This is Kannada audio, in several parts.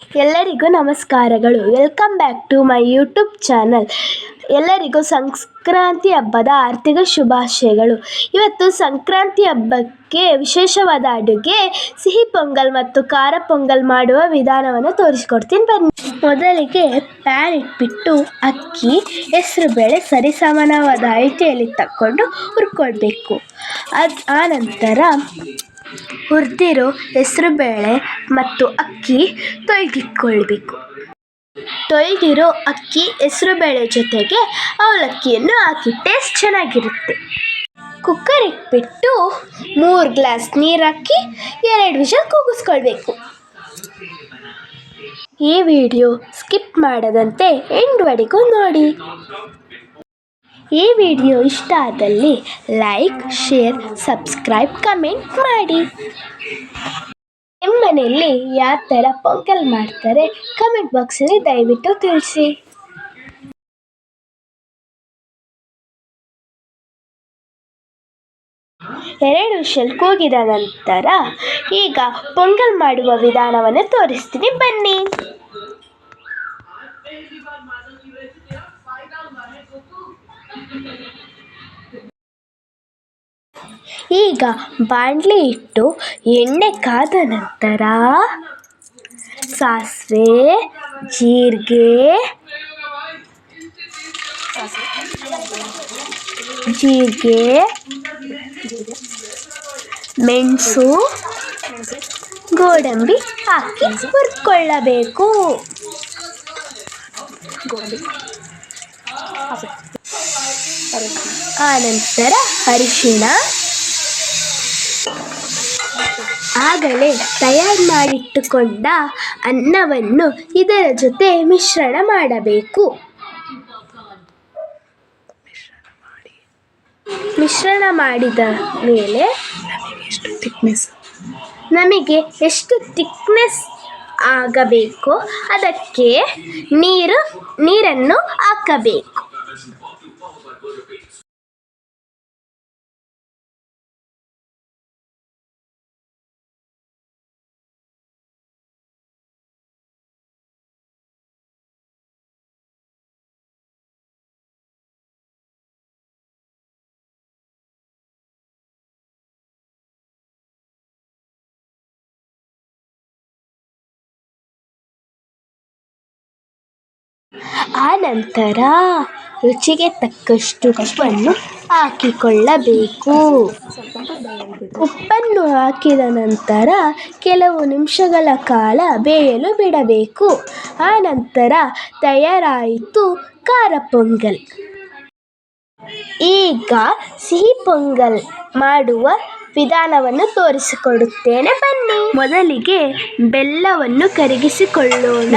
ಎಲ್ಲರಿಗೂ ನಮಸ್ಕಾರಗಳು. Welcome back to my YouTube channel. ಎಲ್ಲರಿಗೂ ಸಂಕ್ರಾಂತಿ ಹಬ್ಬದ ಆರ್ಥಿಕ ಶುಭಾಶಯಗಳು. ಇವತ್ತು ಸಂಕ್ರಾಂತಿ ಹಬ್ಬಕ್ಕೆ ವಿಶೇಷವಾದ ಅಡುಗೆ ಸಿಹಿ ಪೊಂಗಲ್ ಮತ್ತು ಖಾರ ಪೊಂಗಲ್ ಮಾಡುವ ವಿಧಾನವನ್ನು ತೋರಿಸ್ಕೊಡ್ತೀನಿ ಬನ್ನಿ. ಮೊದಲಿಗೆ ಪ್ಯಾನ್ ಇಟ್ಬಿಟ್ಟು ಅಕ್ಕಿ, ಹೆಸರುಬೇಳೆ ಸರಿಸಮಾನವಾದ ಅಳತೆಯಲ್ಲಿ ತಕ್ಕೊಂಡು ಹುರ್ಕೊಳ್ಬೇಕು. ಆನಂತರ ಹುರಿದಿರೋ ಹೆಸರುಬೇಳೆ ಮತ್ತು ಅಕ್ಕಿ ತೊಳೆದಿಟ್ಕೊಳ್ಬೇಕು. ತೊಳೆದಿರೋ ಅಕ್ಕಿ, ಹೆಸರುಬೇಳೆ ಜೊತೆಗೆ ಅವಲಕ್ಕಿಯನ್ನು ಹಾಕಿ ಟೇಸ್ಟ್ ಚೆನ್ನಾಗಿರುತ್ತೆ. ಕುಕ್ಕರ್ ಇಟ್ಬಿಟ್ಟು 3 ಗ್ಲಾಸ್ ನೀರು ಹಾಕಿ 2 ವಿಷಲ್ ಕೂಗಿಸ್ಕೊಳ್ಬೇಕು. ಈ ವಿಡಿಯೋ ಸ್ಕಿಪ್ ಮಾಡದಂತೆ ಎಂಡ್ವರೆಗೂ ನೋಡಿ. ಈ ವಿಡಿಯೋ ಇಷ್ಟ ಆದಲ್ಲಿ ಲೈಕ್, ಶೇರ್, ಸಬ್ಸ್ಕ್ರೈಬ್, ಕಮೆಂಟ್ ಮಾಡಿ. ನಿಮ್ಮ ಮನೆಯಲ್ಲಿ ಯಾವ ಥರ ಪೊಂಗಲ್ ಮಾಡ್ತಾರೆ ಕಮೆಂಟ್ ಬಾಕ್ಸಲ್ಲಿ ದಯವಿಟ್ಟು ತಿಳಿಸಿ. ಎರಡು ವಿಷಲ್ ಕೂಗಿದ ನಂತರ ಈಗ ಪೊಂಗಲ್ ಮಾಡುವ ವಿಧಾನವನ್ನು ತೋರಿಸ್ತೀನಿ ಬನ್ನಿ. ಈಗ ಬಾಣಲಿ ಇಟ್ಟು ಎಣ್ಣೆ ಕಾದ ನಂತರ ಸಾಸಿವೆ, ಜೀರಿಗೆ, ಮೆಣಸು, ಗೋಡಂಬಿ ಹಾಕಿ ಹುರ್ಕೊಳ್ಳಬೇಕು. ಆನಂತರ ಅರಿಶಿಣ, ಆಗಲೇ ತಯಾರು ಮಾಡಿಟ್ಟುಕೊಂಡ ಅನ್ನವನ್ನು ಇದರ ಜೊತೆ ಮಿಶ್ರಣ ಮಾಡಬೇಕು. ಮಿಶ್ರಣ ಮಾಡಿದ ಮೇಲೆ ನಮಗೆ ಎಷ್ಟು ಥಿಕ್ನೆಸ್ ಆಗಬೇಕೋ ಅದಕ್ಕೆ ನೀರನ್ನು ಹಾಕಬೇಕು. ಆನಂತರ ರುಚಿಗೆ ತಕ್ಕಷ್ಟು ಉಪ್ಪನ್ನು ಹಾಕಿಕೊಳ್ಳಬೇಕು. ಉಪ್ಪನ್ನು ಹಾಕಿದ ನಂತರ ಕೆಲವು ನಿಮಿಷಗಳ ಕಾಲ ಬೇಯಲು ಬಿಡಬೇಕು. ಆನಂತರ ತಯಾರಾಯಿತು ಖಾರ ಪೊಂಗಲ್. ಈಗ ಸಿಹಿ ಪೊಂಗಲ್ ಮಾಡುವ ವಿಧಾನವನ್ನು ತೋರಿಸಿಕೊಡುತ್ತೇನೆ ಬನ್ನಿ. ಮೊದಲಿಗೆ ಬೆಲ್ಲವನ್ನು ಕರಗಿಸಿಕೊಳ್ಳೋಣ.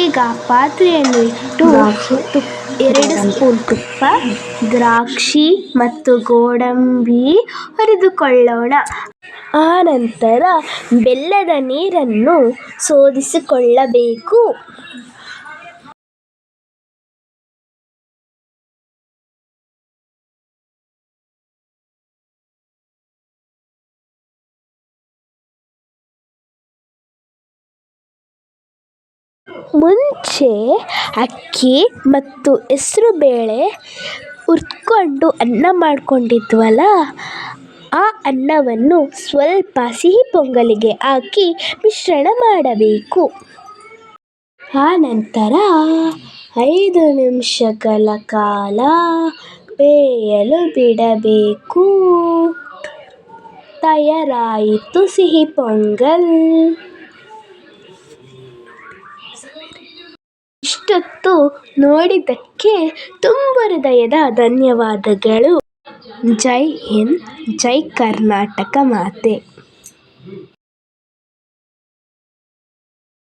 ಈಗ ಪಾತ್ರೆಯನ್ನು ಇಟ್ಟು 2 ಸ್ಪೂನ್ ತುಪ್ಪ, ದ್ರಾಕ್ಷಿ ಮತ್ತು ಗೋಡಂಬಿ ಹುರಿದುಕೊಳ್ಳೋಣ. ಆನಂತರ ಬೆಲ್ಲದ ನೀರನ್ನು ಸೋದಿಸಿಕೊಳ್ಳಬೇಕು. ಮುಂಚೆ ಅಕ್ಕಿ ಮತ್ತು ಹೆಸರುಬೇಳೆ ಹುರ್ಕೊಂಡು ಅನ್ನ ಮಾಡ್ಕೊಂಡಿದ್ವಲ್ಲ, ಆ ಅನ್ನವನ್ನು ಸ್ವಲ್ಪ ಸಿಹಿ ಪೊಂಗಲಿಗೆ ಹಾಕಿ ಮಿಶ್ರಣ ಮಾಡಬೇಕು. ಆನಂತರ 5 ನಿಮಿಷಗಳ ಕಾಲ ಬೇಯಲು ಬಿಡಬೇಕು. ತಯಾರಾಯಿತು ಸಿಹಿ ಪೊಂಗಲ್. ಇಷ್ಟೊತ್ತು ನೋಡಿದ್ದಕ್ಕೆ ತುಂಬ ಹೃದಯದ ಧನ್ಯವಾದಗಳು. ಜೈ ಹಿಂದ್, ಜೈ ಕರ್ನಾಟಕ ಮಾತೆ.